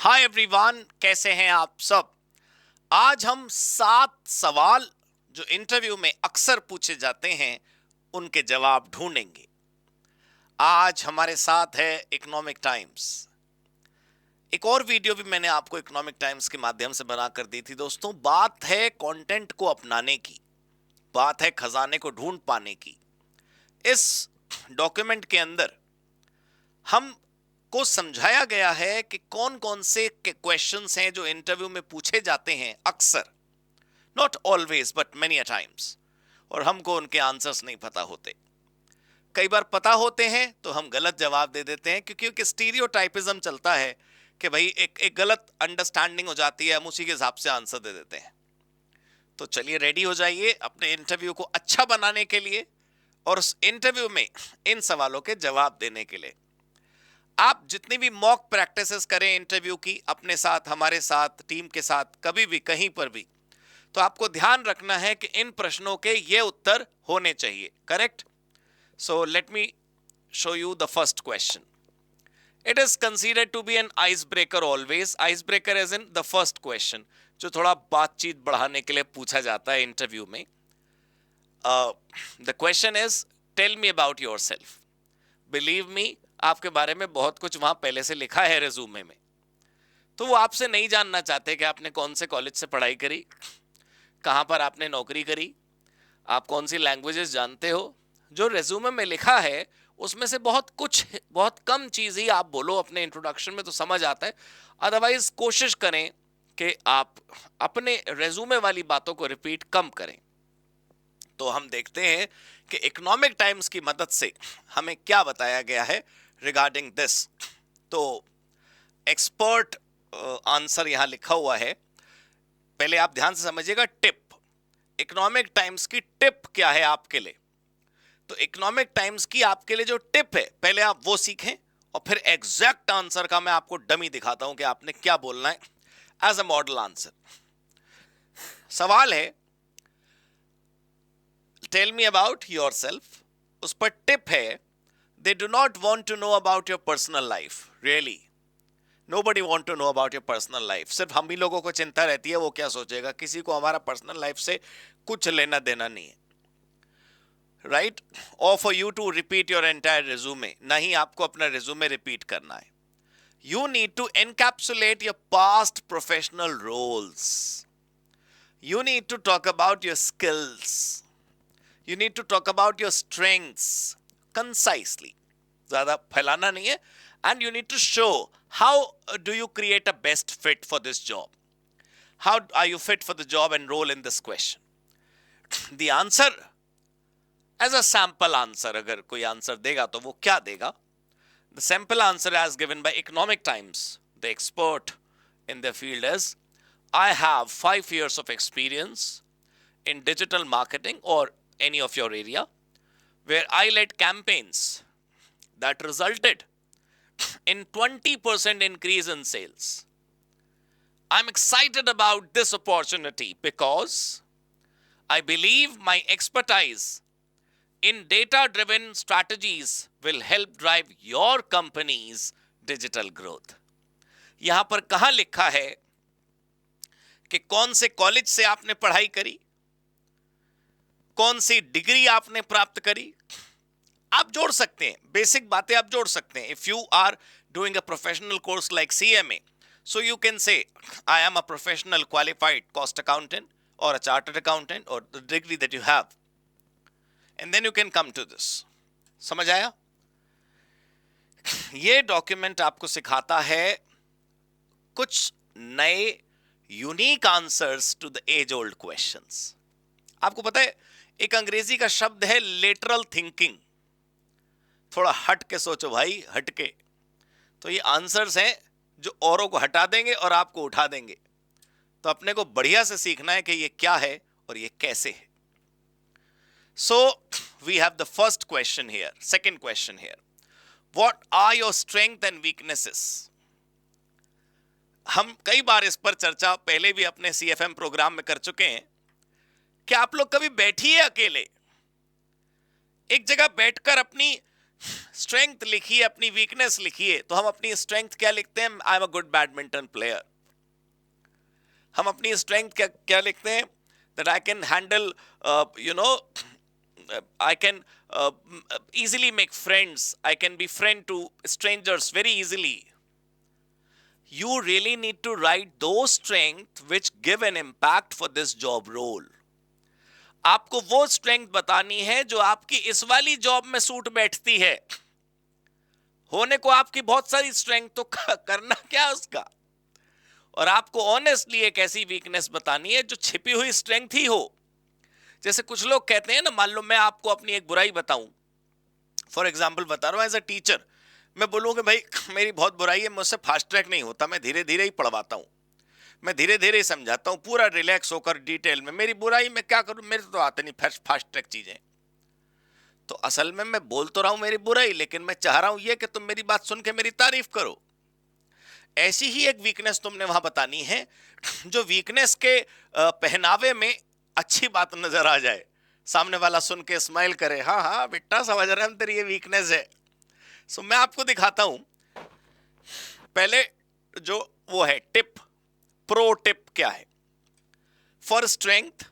Hi everyone, कैसे हैं आप सब। आज हम 7 सवाल जो इंटरव्यू में अक्सर पूछे जाते हैं उनके जवाब ढूंढेंगे। आज हमारे साथ है इकोनॉमिक टाइम्स। एक और वीडियो भी मैंने आपको इकोनॉमिक टाइम्स के माध्यम से बना कर दी थी दोस्तों। बात है कंटेंट को अपनाने की, बात है खजाने को ढूंढ पाने की। इस डॉक्यूमेंट के अंदर हम को समझाया गया है कि कौन कौन से क्वेश्चंस हैं जो इंटरव्यू में पूछे जाते हैं अक्सर, not always but many a times, और हमको उनके आंसर्स नहीं पता होते। कई बार पता होते हैं तो हम गलत जवाब दे देते हैं, क्योंकि एक स्टीरियोटाइपिज्म चलता है कि भाई एक गलत अंडरस्टैंडिंग हो जाती है, हम उसी के हिसाब से आंसर दे देते हैं। तो चलिए रेडी हो जाइए अपने इंटरव्यू को अच्छा बनाने के लिए और उस इंटरव्यू में इन सवालों के जवाब देने के लिए। आप जितनी भी मॉक प्रैक्टिसेस करें इंटरव्यू की अपने साथ, हमारे साथ, टीम के साथ, कभी भी कहीं पर भी, तो आपको ध्यान रखना है कि इन प्रश्नों के ये उत्तर होने चाहिए। Correct? So let me show you the first question. It is considered to be an icebreaker always. Icebreaker as in the first question, जो थोड़ा बातचीत बढ़ाने के लिए पूछा जाता है इंटरव्यू में। The question is, tell me about yourself. Believe me, आपके बारे में बहुत कुछ वहां पहले से लिखा है रेज्यूमे में। तो वो आपसे नहीं जानना चाहते कि आपने कौन से कॉलेज से पढ़ाई करी, कहां पर आपने नौकरी करी, आप कौन सी लैंग्वेजेस जानते हो। जो रेज्यूमे में लिखा है उसमें से बहुत कम चीज ही आप बोलो अपने इंट्रोडक्शन में, तो समझ आता है। अदरवाइज कोशिश करें कि आप अपने रेज्यूमे वाली बातों को रिपीट कम करें। तो हम देखते हैं कि इकोनॉमिक टाइम्स की मदद से हमें क्या बताया गया है रिगार्डिंग दिस। तो एक्सपर्ट आंसर यहां लिखा हुआ है। पहले आप ध्यान से समझिएगा। टिप, इकोनॉमिक टाइम्स की टिप क्या है आपके लिए। तो इकोनॉमिक टाइम्स की आपके लिए जो टिप है, पहले आप वो सीखें और फिर एग्जैक्ट आंसर का मैं आपको डमी दिखाता हूं कि आपने क्या बोलना है एज अ मॉडल आंसर। सवाल है, tell me about yourself. उस पर टिप है, they do not want to know about your personal life. Really nobody want to know about your personal life. सिर्फ हम ही लोगों को चिंता रहती है वो क्या सोचेगा, किसी को हमारा पर्सनल लाइफ से कुछ लेना देना नहीं है। राइट? और for you to repeat your entire resume, नहीं आपको अपना रिज्यूमे रिपीट करना है। You need to encapsulate your past professional roles. You need to talk about your skills. You need to talk about your strengths concisely, ज्यादा फैलाना नहीं है। And you need to show how do you create a best fit for this job, how are you fit for the job and role in this question. The answer as a sample answer, अगर कोई answer देगा तो वो क्या देगा। The sample answer as given by Economic Times, the expert in their field is, I have 5 years of experience in digital marketing or any of your area where I led campaigns that resulted in 20% increase in sales. I'm excited about this opportunity because I believe my expertise in data driven strategies will help drive your company's digital growth. यहां पर कहां लिखा है कि कौन से college से आपने पढ़ाई करी, कौन सी डिग्री आपने प्राप्त करी। आप जोड़ सकते हैं, बेसिक बातें आप जोड़ सकते हैं। If you are doing a professional course like CMA, so you can say I am a professional qualified cost accountant or a chartered accountant or the degree that you have, and then you can come to this. समझ आया? ये document आपको सिखाता है कुछ नए unique answers to the age old questions. आपको पता है एक अंग्रेजी का शब्द है लेटरल थिंकिंग। थोड़ा हट के सोचो भाई, हट के। तो ये आंसर्स हैं जो औरों को हटा देंगे और आपको उठा देंगे। तो अपने को बढ़िया से सीखना है कि ये क्या है और ये कैसे है। So we have the first question here, second question here, what are your strength and weaknesses. हम कई बार इस पर चर्चा पहले भी अपने सीएफएम प्रोग्राम में कर चुके हैं कि आप लोग कभी बैठिए अकेले, एक जगह बैठकर अपनी स्ट्रेंथ लिखिए, अपनी वीकनेस लिखिए। तो हम अपनी स्ट्रेंथ क्या लिखते हैं? I am a good badminton player. हम अपनी स्ट्रेंथ क्या क्या लिखते हैं? That I can handle, you know, I can easily make friends. I can be friend to strangers very easily. You really need to write those strengths which give an impact for this job role. आपको वो strength बतानी है जो आपकी इस वाली job में suit बैठती है। होने को आपकी बहुत सारी स्ट्रेंथ, तो करना क्या उसका? और आपको ऑनेस्टली एक ऐसी वीकनेस बतानी है जो छिपी हुई स्ट्रेंथ ही हो। जैसे कुछ लोग कहते हैं ना, मान लो मैं आपको अपनी एक बुराई बताऊं, फॉर एग्जाम्पल बता रहा हूं, एज अ टीचर मैं बोलूँ कि भाई मेरी बहुत बुराई है, मुझसे फास्ट ट्रैक नहीं होता, मैं धीरे धीरे ही पढ़वाता हूँ, मैं धीरे धीरे ही समझाता हूँ, पूरा रिलैक्स होकर डिटेल में। मेरी बुराई में क्या करूँ, मेरे तो आते नहीं फास्ट ट्रैक चीजें। तो असल में मैं बोल तो रहा हूं मेरी बुराई, लेकिन मैं चाह रहा हूं ये कि तुम मेरी बात सुन के मेरी तारीफ करो। ऐसी ही एक वीकनेस तुमने वहां बतानी है, जो वीकनेस के पहनावे में अच्छी बात नजर आ जाए, सामने वाला सुन के स्माइल करे, हाँ हाँ बेटा समझ रहे हम तेरी ये वीकनेस है। सो मैं आपको दिखाता हूं। पहले जो वो है टिप, प्रो टिप क्या है? For strength,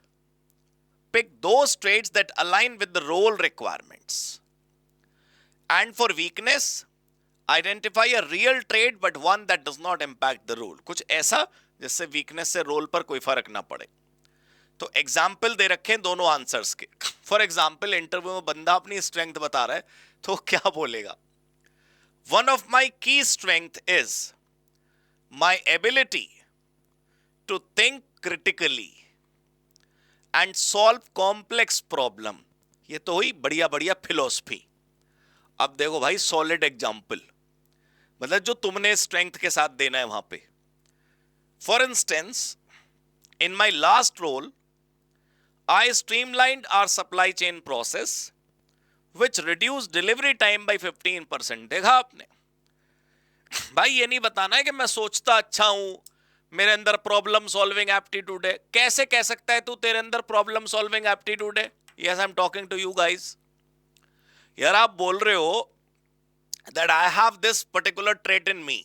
pick those traits that align with the role requirements. And for weakness, identify a real trait but one that does not impact the role. कुछ ऐसा जिससे वीकनेस से रोल पर कोई फर्क ना पड़े। तो एग्जाम्पल दे रखे हैं दोनों आंसर्स के। फॉर एग्जाम्पल इंटरव्यू में बंदा अपनी स्ट्रेंथ बता रहा है, तो क्या बोलेगा? One of my key strength is my ability to think critically and solve complex problem. ये तो हुई बढ़िया बढ़िया फिलोसफी। अब देखो भाई सॉलिड एग्जाम्पल, मतलब जो तुमने स्ट्रेंथ के साथ देना है वहां पे। For instance, in my last role I streamlined our supply chain process which reduce delivery time by 15%। देखा आपने भाई, ये नहीं बताना है कि मैं सोचता अच्छा हूं, मेरे अंदर प्रॉब्लम सॉल्विंग एप्टीट्यूड है। कैसे कह सकता है तू तेरे अंदर प्रॉब्लम सॉल्विंग एप्टीट्यूड है? Yes, I am talking to you guys. यार आप बोल रहे हो that I have this particular trait in me,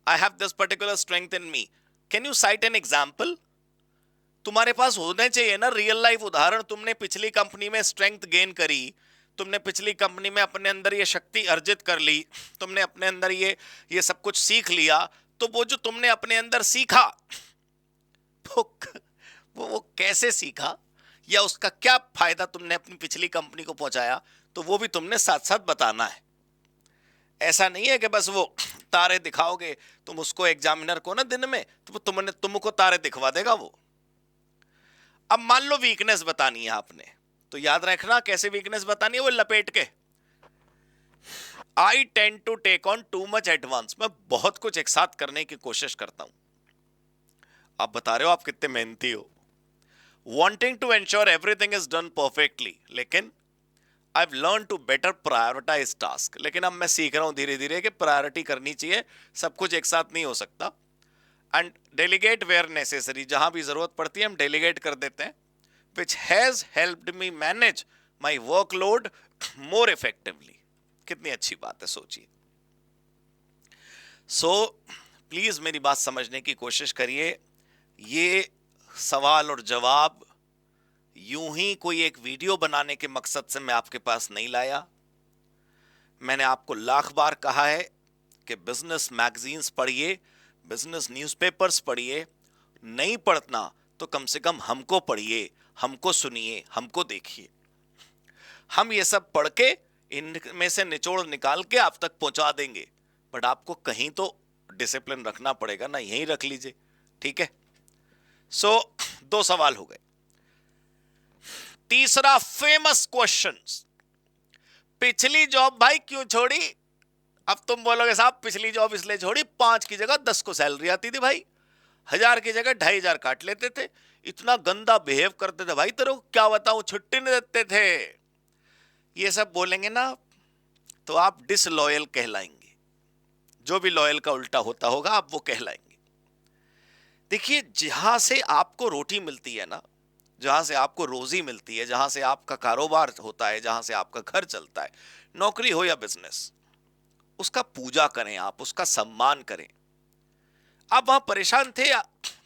I have this particular strength in me. Can you cite an example? तुम्हारे पास होने चाहिए ना रियल लाइफ उदाहरण। तुमने पिछली कंपनी में स्ट्रेंथ गेन करी, तुमने पिछली कंपनी में अपने अंदर ये शक्ति अर्जित कर ली, तुमने अपने अंदर ये सब कुछ सीख लिया। तो वो जो तुमने अपने अंदर सीखा, वो कैसे सीखा, या उसका क्या फायदा तुमने अपनी पिछली कंपनी को पहुंचाया, तो वो भी तुमने साथ साथ बताना है। ऐसा नहीं है कि बस वो तारे दिखाओगे तुम उसको एग्जामिनर को ना दिन में, तो तुमको तारे दिखवा देगा वो। अब मान लो वीकनेस बतानी है आपने, तो याद रखना कैसे वीकनेस बतानी है, वो लपेट के। I tend to take on too much advance. मैं बहुत कुछ एक साथ करने की कोशिश करता हूं। आप बता रहे हो आप कितने मेहनती हो, wanting to ensure everything is done perfectly, लेकिन I've learned to better prioritize task। लेकिन अब मैं सीख रहा हूं धीरे धीरे कि प्रायोरिटी करनी चाहिए, सब कुछ एक साथ नहीं हो सकता। एंड डेलीगेट वेयर नेसेसरी, जहां भी जरूरत पड़ती है हम डेलीगेट कर देते हैं, which has helped me manage my workload more effectively। कितनी अच्छी बात है, सोचिए। सो प्लीज मेरी बात समझने की कोशिश करिए। ये सवाल और जवाब यूं ही कोई एक वीडियो बनाने के मकसद से मैं आपके पास नहीं लाया। मैंने आपको लाख बार कहा है कि बिजनेस मैगजीन्स पढ़िए, बिजनेस न्यूज़पेपर्स पढ़िए, नहीं पढ़ना तो कम से कम हमको पढ़िए, हमको सुनिए, हमको देखिए। हम ये सब पढ़ के इनमें से निचोड़ निकाल के आप तक पहुंचा देंगे, बट आपको कहीं तो डिसिप्लिन रखना पड़ेगा ना, यहीं रख लीजिए, ठीक है। सो 2 सवाल हो गए। तीसरा फेमस क्वेश्चन, पिछली जॉब भाई क्यों छोड़ी? अब तुम बोलोगे साहब पिछली जॉब इसलिए छोड़ी 5 की जगह 10 को सैलरी आती थी भाई, 1000 की जगह 2500 काट लेते थे, इतना गंदा बिहेव करते थे भाई, तेरे को क्या बताऊं, छुट्टी नहीं देते थे। ये सब बोलेंगे ना तो आप डिसलॉयल कहलाएंगे। जो भी लॉयल का उल्टा होता होगा आप वो कहलाएंगे। देखिए, जहां से आपको रोटी मिलती है ना, जहां से आपको रोजी मिलती है, जहां से आपका कारोबार होता है, जहां से आपका घर चलता है, नौकरी हो या बिजनेस, उसका पूजा करें, आप उसका सम्मान करें। आप वहां परेशान थे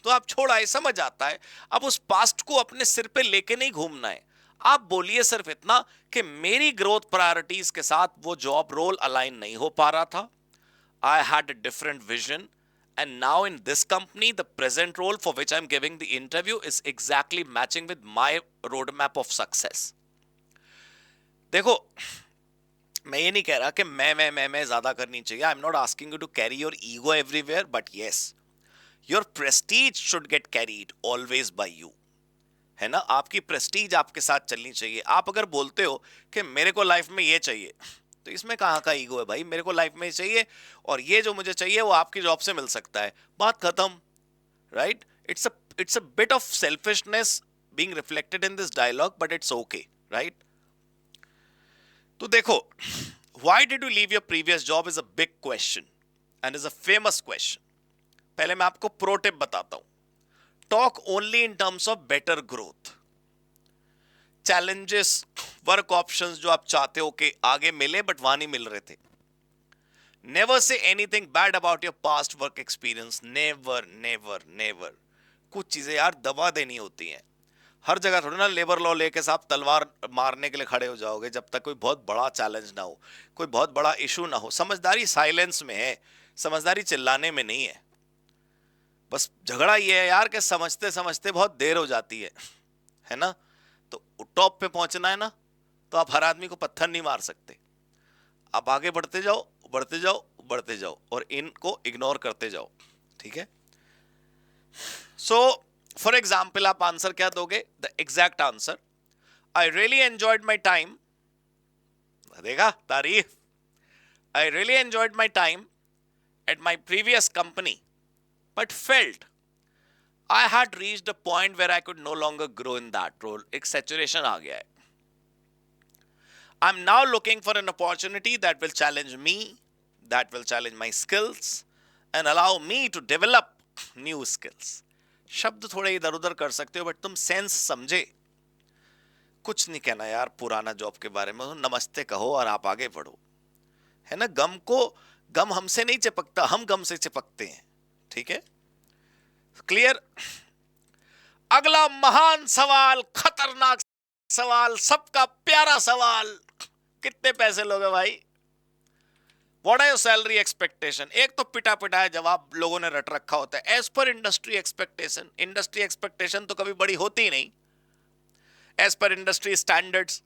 तो आप छोड़ आए, समझ आता है। अब उस पास्ट को अपने सिर पे लेके नहीं घूमना है। आप बोलिए सिर्फ इतना कि मेरी ग्रोथ प्रायोरिटीज के साथ वो जॉब रोल अलाइन नहीं हो पा रहा था। I had a different vision, and now in this company the present role for which I'm giving the interview is exactly matching with my roadmap of success. देखो, मैं ये नहीं कह रहा कि मैं ज्यादा करनी चाहिए। I am not asking you to carry your ego everywhere, but yes, your prestige should get carried always by you, है ना। आपकी प्रेस्टीज आपके साथ चलनी चाहिए। आप अगर बोलते हो कि मेरे को लाइफ में ये चाहिए, तो इसमें कहाँ का ईगो है भाई? मेरे को लाइफ में चाहिए और ये जो मुझे चाहिए वो आपकी जॉब से मिल सकता है, बात खत्म, right? It's a bit of selfishness being reflected in this dialogue, but it's okay, right? तो देखो, why did you leave your previous job is a big question and is a famous question. पहले मैं आपको pro tip बताता हूं। Talk only in terms of better growth, challenges, work options जो आप चाहते हो कि आगे मिले बट वहां नहीं मिल रहे थे। Never say anything bad about your past work experience, never never never. कुछ चीजें यार दबा देनी होती हैं। हर जगह थोड़ी ना लेबर लॉ लेके साहब तलवार मारने के लिए खड़े हो जाओगे, जब तक कोई बहुत बड़ा चैलेंज ना हो, कोई बहुत बड़ा इशू ना हो। समझदारी साइलेंस में है, समझदारी चिल्लाने में नहीं है। बस झगड़ा ये है यार कि समझते समझते बहुत देर हो जाती है ना। तो टॉप पे पहुंचना है ना, तो आप हर आदमी को पत्थर नहीं मार सकते। आप आगे बढ़ते जाओ, बढ़ते जाओ, बढ़ते जाओ और इनको इग्नोर करते जाओ, ठीक है। सो फॉर एग्जाम्पल आप आंसर क्या दोगे? The exact answer, I really enjoyed my time. देखा, तारीफ। I really enjoyed my time at my previous company but felt I had reached a point where I could no longer grow in that role. एक saturation आ गया है। I'm now looking for an opportunity that will challenge me, that will challenge my skills, and allow me to develop new skills. शब्द थोड़े इधर उधर कर सकते हो, बट तुम सेंस समझे। कुछ नहीं कहना यार पुराना जॉब के बारे में, नमस्ते कहो और आप आगे बढ़ो, है ना। गम हमसे नहीं चिपकता, हम गम से चिपकते हैं, ठीक है। क्लियर? अगला महान सवाल, खतरनाक सवाल, सबका प्यारा सवाल, कितने पैसे लोगे भाई? What are your salary expectation? एक तो पिटा पिटा है जवाब लोगों ने रट रखा होता है, as per industry expectation. Industry expectation तो कभी बड़ी होती नहीं। एज पर इंडस्ट्री स्टैंडर्ड्स,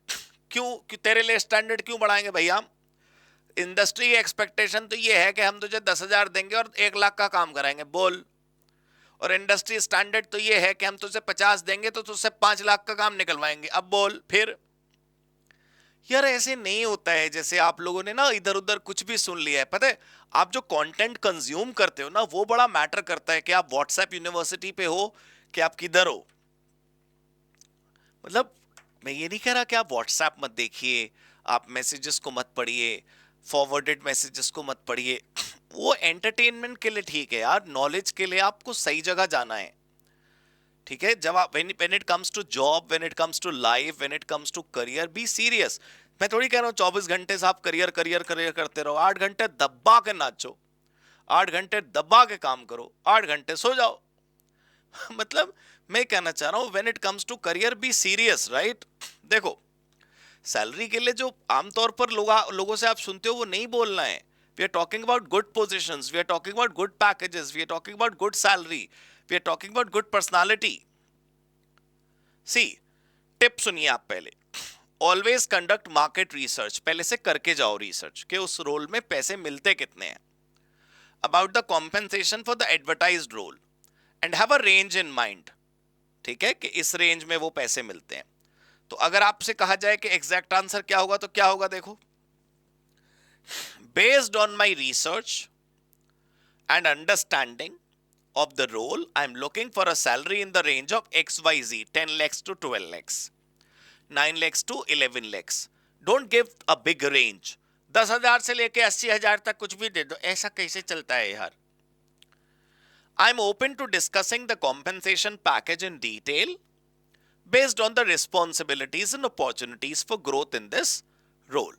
क्यों तेरे लिए स्टैंडर्ड क्यों बढ़ाएंगे भैया हम? इंडस्ट्री एक्सपेक्टेशन तो ये है कि हम तुझे 10,000 देंगे और 1 लाख का काम कराएंगे, बोल। और इंडस्ट्री स्टैंडर्ड तो ये है कि हम तुझे 50 देंगे तो तुझसे 5 लाख का काम निकलवाएंगे, अब बोल फिर। यार ऐसे नहीं होता है जैसे आप लोगों ने ना इधर उधर कुछ भी सुन लिया है। पता है, आप जो कंटेंट कंज्यूम करते हो ना, वो बड़ा मैटर करता है कि आप व्हाट्सएप यूनिवर्सिटी पे हो कि आप किधर हो। मतलब मैं ये नहीं कह रहा कि आप व्हाट्सएप मत देखिए, आप मैसेजेस को मत पढ़िए, फॉरवर्डेड मैसेजेस को मत पढ़िए। वो एंटरटेनमेंट के लिए ठीक है यार, नॉलेज के लिए आपको सही जगह जाना है, ठीक है। जब आप when it comes to job, when it comes to life, when it comes to career, be serious। मैं थोड़ी कह रहा हूँ 24 घंटे से आप करियर करियर करियर करते रहो। 8 घंटे दबा के नाचो, 8 घंटे दबा के काम करो, 8 घंटे सो जाओ। मतलब मैं कहना चाह रहा हूँ when it comes to career, be serious, right? देखो, सैलरी के लिए जो आमतौर पर लोगों से आप सुनते हो वो नहीं बोलना है। We are talking about good positions, we are talking about good packages, we are talking about good salary, we are talking about good personality. See, tip सुनिए आप पहले। ऑलवेज कंडक्ट मार्केट रिसर्च, पहले से करके जाओ रिसर्च कि उस role में पैसे मिलते कितने हैं। About the compensation for the advertised role and have a range in mind, ठीक है, कि इस रेंज में वो पैसे मिलते हैं। तो अगर आपसे कहा जाए कि एग्जैक्ट आंसर क्या होगा, तो क्या होगा? देखो, based on my research and understanding of the role, I am looking for a salary in the range of XYZ, 10 lakhs to 12 lakhs, 9 lakhs to 11 lakhs. Don't give a big range. 10,000 से लेके 80,000 तक कुछ भी दे दो, ऐसा कैसे चलता है यार? I am open to discussing the compensation package in detail based on the responsibilities and opportunities for growth in this role.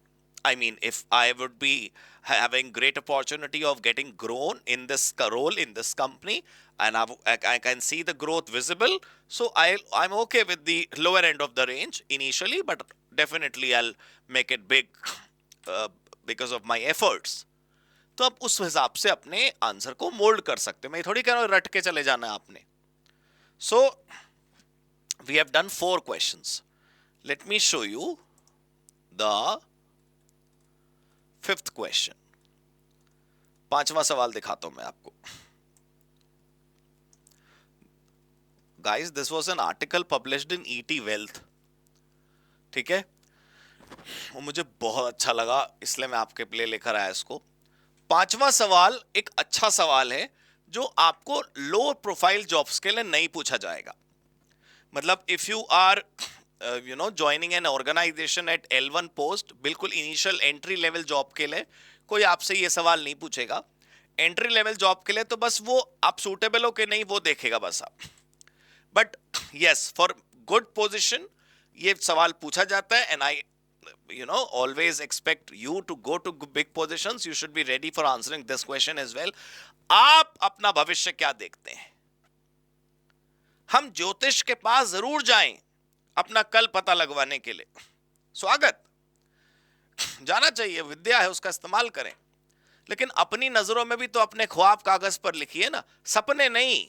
I mean, if I would be having great opportunity of getting grown in this role in this company, and I can see the growth visible, so I'm okay with the lower end of the range initially, but definitely I'll make it big uh, because of my efforts. तो आप उस हिसाब से अपने answer को mould कर सकते हो. मैं थोड़ी कह रहा हूँ रट के चले जाना है आपने. So we have done 4 questions. Let me show you the 5th question. 5वां सवाल दिखाता हूं मैं आपको. Guys, this was an article published in ET Wealth. ठीक है, वो मुझे बहुत अच्छा लगा, इसलिए मैं आपके लिए लेकर आया इसको. 5वां सवाल एक अच्छा सवाल है जो आपको लो प्रोफाइल जॉब्स के लिए नहीं पूछा जाएगा. मतलब if you are joining an organization at L1 post, बिल्कुल इनिशियल एंट्री लेवल जॉब के लिए कोई आपसे ये सवाल नहीं पूछेगा. एंट्री लेवल जॉब के लिए तो बस वो आप सूटेबल हो कि नहीं वो देखेगा बस आप. But yes, for good position ये सवाल पूछा जाता है. And I always expect you to go to big positions. You should be ready for answering this question as well. आप अपना भविष्य क्या देखते हैं? हम ज्योतिष के पास जरूर जाएं अपना कल पता लगवाने के लिए. स्वागत, जाना चाहिए, विद्या है, उसका इस्तेमाल करें. लेकिन अपनी नजरों में भी तो अपने ख्वाब कागज पर लिखिए ना, सपने नहीं.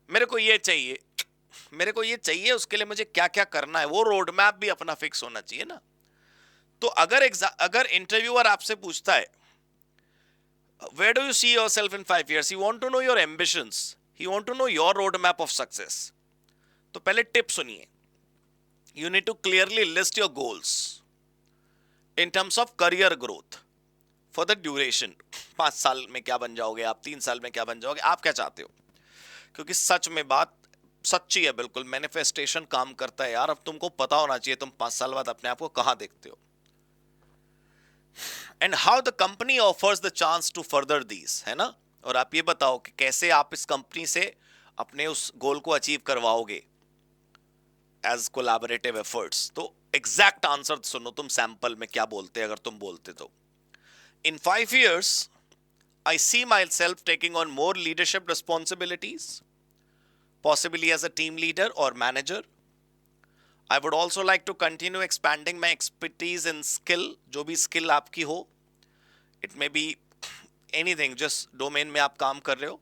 मेरे को ये चाहिए, मेरे को ये चाहिए, उसके लिए मुझे क्या क्या करना है, वो रोड मैप भी अपना फिक्स होना चाहिए ना. तो अगर इंटरव्यूअर आपसे पूछता है where do you see yourself in 5 years, he want to know your ambitions, he want to know your road map of success. तो पहले टिप सुनिए. You need to clearly list your goals in terms of career growth for the duration. 5 साल में क्या बन जाओगे आप, 3 साल में क्या बन जाओगे, आप क्या चाहते हो. क्योंकि सच में बात सच्ची है, बिल्कुल मैनिफेस्टेशन काम करता है यार. अब तुमको पता होना चाहिए तुम 5 साल बाद अपने आप को कहां देखते हो. And how the company offers the chance to further these, है ना. और आप ये बताओ कि कैसे आप इस कंपनी से अपने उस गोल को अचीव करवाओगे एज कोलैबोरेटिव एफर्ट्स. तो एग्जैक्ट आंसर सुनो तुम सैंपल में क्या बोलते अगर तुम बोलते तो. इन 5 years I see myself taking on more leadership responsibilities, possibly as a team leader or manager. I would also like to continue expanding my expertise in skill, जो भी skill आपकी हो. It may be anything, just domain में आप काम कर रहे हो.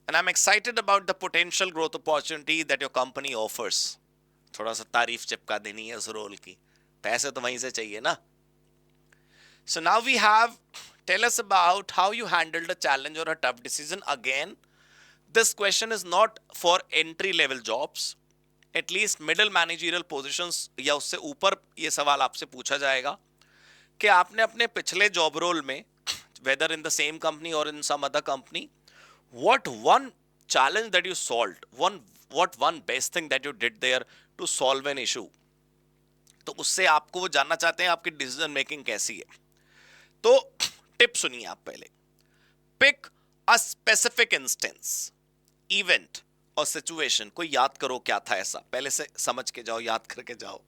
And I'm excited about the potential growth opportunity that your company offers. थोड़ा सा तारीफ चिपका देनी है उस रोल की, पैसे तो वहीं से चाहिए ना. So now we have, tell us about how you handled a challenge or a tough decision. Again, this question is not for entry level jobs. At least middle managerial positions या उससे ऊपर ये सवाल आपसे पूछा जाएगा कि आपने अपने पिछले जॉब रोल में, whether in the same company or in some other company, what one challenge that you solved, what one best thing that you did there to solve an issue. तो उससे आपको वो जानना चाहते हैं आपकी डिसीजन मेकिंग कैसी है. तो टिप सुनिए आप पहले. Pick a specific instance, event और सिचुएशन. कोई याद करो क्या था ऐसा, पहले से समझ के जाओ, याद करके जाओ.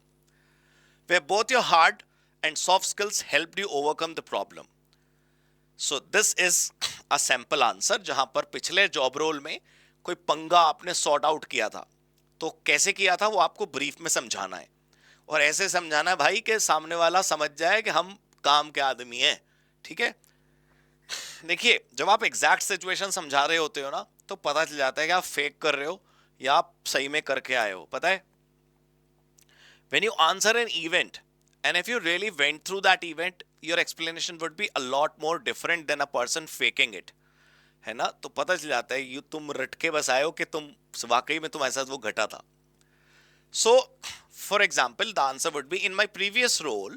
Where both your hard and soft skills helped you overcome the problem. So this is a sample answer जहां पर पिछले जॉब रोल में कोई पंगा आपने सॉर्ट आउट किया था. तो कैसे किया था वो आपको ब्रीफ में समझाना है. और ऐसे समझाना है भाई कि सामने वाला समझ जाए कि हम काम के आदमी हैं. ठीक है. देखिए, जब आप एग्जैक्ट सिचुएशन समझा रहे होते हो ना, तो पता चल जाता है कि आप फेक कर रहे हो या आप सही में करके आए हो. पता है, when you answer an event and if you really went through that event, your explanation would be a lot more different than a person faking it, है ना. तो पता चल जाता है ये तुम रट के बस आए हो कि तुम वाकई में तुम्हारे साथ वो घटा था. So for example, the answer would be, in my previous role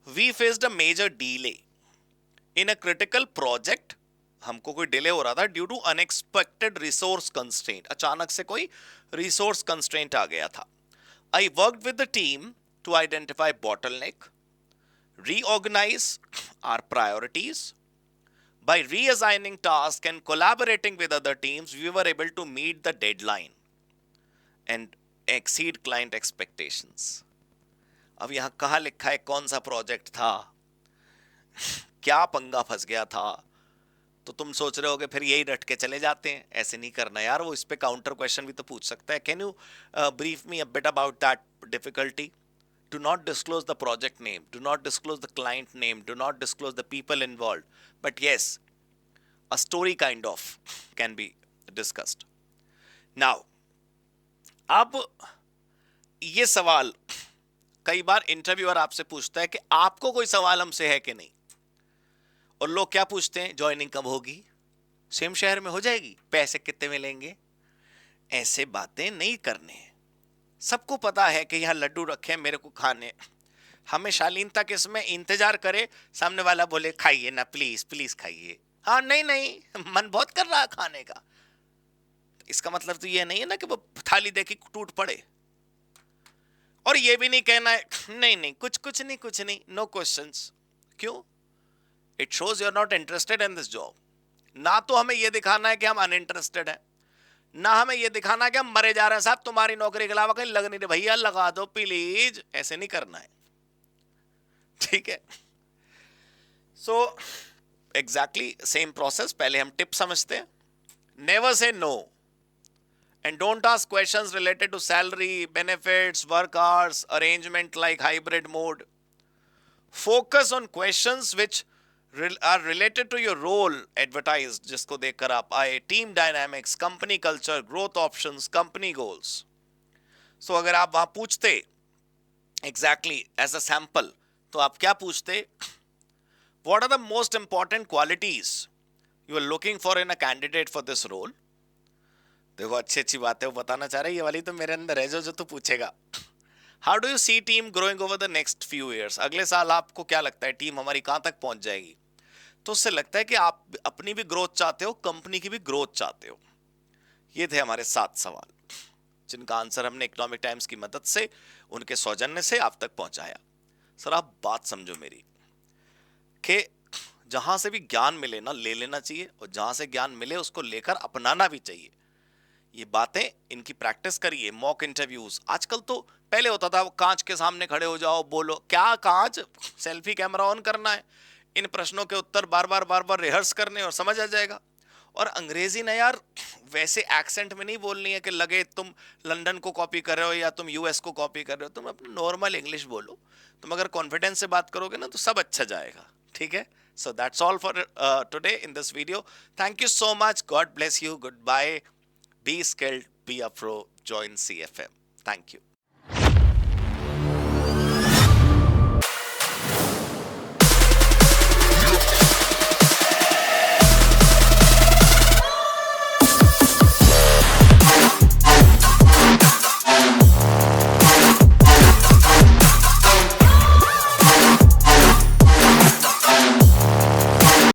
we faced a major delay in a critical project. हमको कोई डिले हो रहा था due to unexpected resource constraint. अचानक से कोई रिसोर्स कंस्ट्रेंट आ गया था. I worked with the team to identify bottleneck, reorganize our priorities. By reassigning tasks and collaborating with other teams, we were able to meet the deadline. And exceed client expectations. अब यहाँ कहाँ लिखा है कौन सा प्रोजेक्ट था, क्या पंगा फंस गया था, तो तुम सोच रहे होगे फिर यही रट के चले जाते हैं. ऐसे नहीं करना यार, वो इस पे काउंटर क्वेश्चन भी तो पूछ सकता है. Can you brief me a bit about that difficulty? Do not disclose the project name, do not disclose the client name, do not disclose the people involved, but yes, a story kind of can be discussed. Now, अब ये सवाल कई बार interviewer आपसे पूछता है कि आपको कोई सवाल हमसे है कि नहीं, और लोग क्या पूछते हैं, ज्वाइनिंग कब होगी, सेम शहर में हो जाएगी, पैसे कितने मिलेंगे. ऐसे बातें नहीं करने. सबको पता है कि यहाँ लड्डू रखे हैं मेरे को खाने. हमें शालीनता किसमें इंतजार करे, सामने वाला बोले खाइए ना प्लीज प्लीज खाइए. हाँ नहीं नहीं मन बहुत कर रहा है खाने का. इसका मतलब तो ये नहीं है ना कि वो थाली देखी टूट पड़े. और ये भी नहीं कहना है नहीं नहीं कुछ नहीं, नो क्वेश्चंस. क्यों? It shows you are not interested in this job. ना तो हमें ये दिखाना है कि हम अनइंटरेस्टेड हैं, ना हमें ये दिखाना कि हम मरे जा रहे हैं साहब, तुम्हारी नौकरी के अलावा कहीं लग नहीं रही, भैया लगा दो प्लीज. ऐसे नहीं करना है, ठीक है. So exactly same process. पहले हम टिप समझते हैं. Never say no and don't ask questions related to salary, benefits, work hours, arrangement like hybrid mode. Focus on questions which are related to your role advertised, जिसको देखकर आप आए. Team dynamics, company culture, growth options, company goals. So अगर आप वहां पूछते exactly as a sample, तो आप क्या पूछते, what are the most important qualities you are looking for in a candidate for this role. देखो अच्छी बात है वो बताना चाह रहे हैं, ये वाली तो मेरे अंदर है जो तू पूछेगा. How do you see team growing over the next few years. अगले साल आपको क्या लगता है टीम हमारी कहां तक पहुंच जाएगी. तो उससे लगता है कि आप अपनी भी ग्रोथ चाहते हो, कंपनी की भी ग्रोथ चाहते हो. ये थे हमारे 7 सवाल, जिनका आंसर हमने इकोनॉमिक टाइम्स की मदद से, उनके सौजन्य से आप तक पहुंचाया. सर आप बात समझो मेरी, कि जहां से भी ज्ञान मिले ना ले लेना चाहिए, और जहां से ज्ञान मिले उसको लेकर अपनाना भी चाहिए. ये बातें इनकी प्रैक्टिस करिए. मॉक इंटरव्यूज आजकल तो, पहले होता था कांच के सामने खड़े हो जाओ बोलो, क्या कांच, सेल्फी कैमरा ऑन करना है, इन प्रश्नों के उत्तर बार बार रिहर्स करने और समझ आ जाएगा. और अंग्रेजी ना यार वैसे एक्सेंट में नहीं बोलनी है कि लगे तुम लंदन को कॉपी कर रहे हो या तुम यूएस को कॉपी कर रहे हो. तुम अपनी नॉर्मल इंग्लिश बोलो. तुम अगर कॉन्फिडेंस से बात करोगे ना तो सब अच्छा जाएगा, ठीक है. So that's all for today in this video. Thank you so much. God bless you. Goodbye. Be skilled, be a pro. Join CFM. Thank you.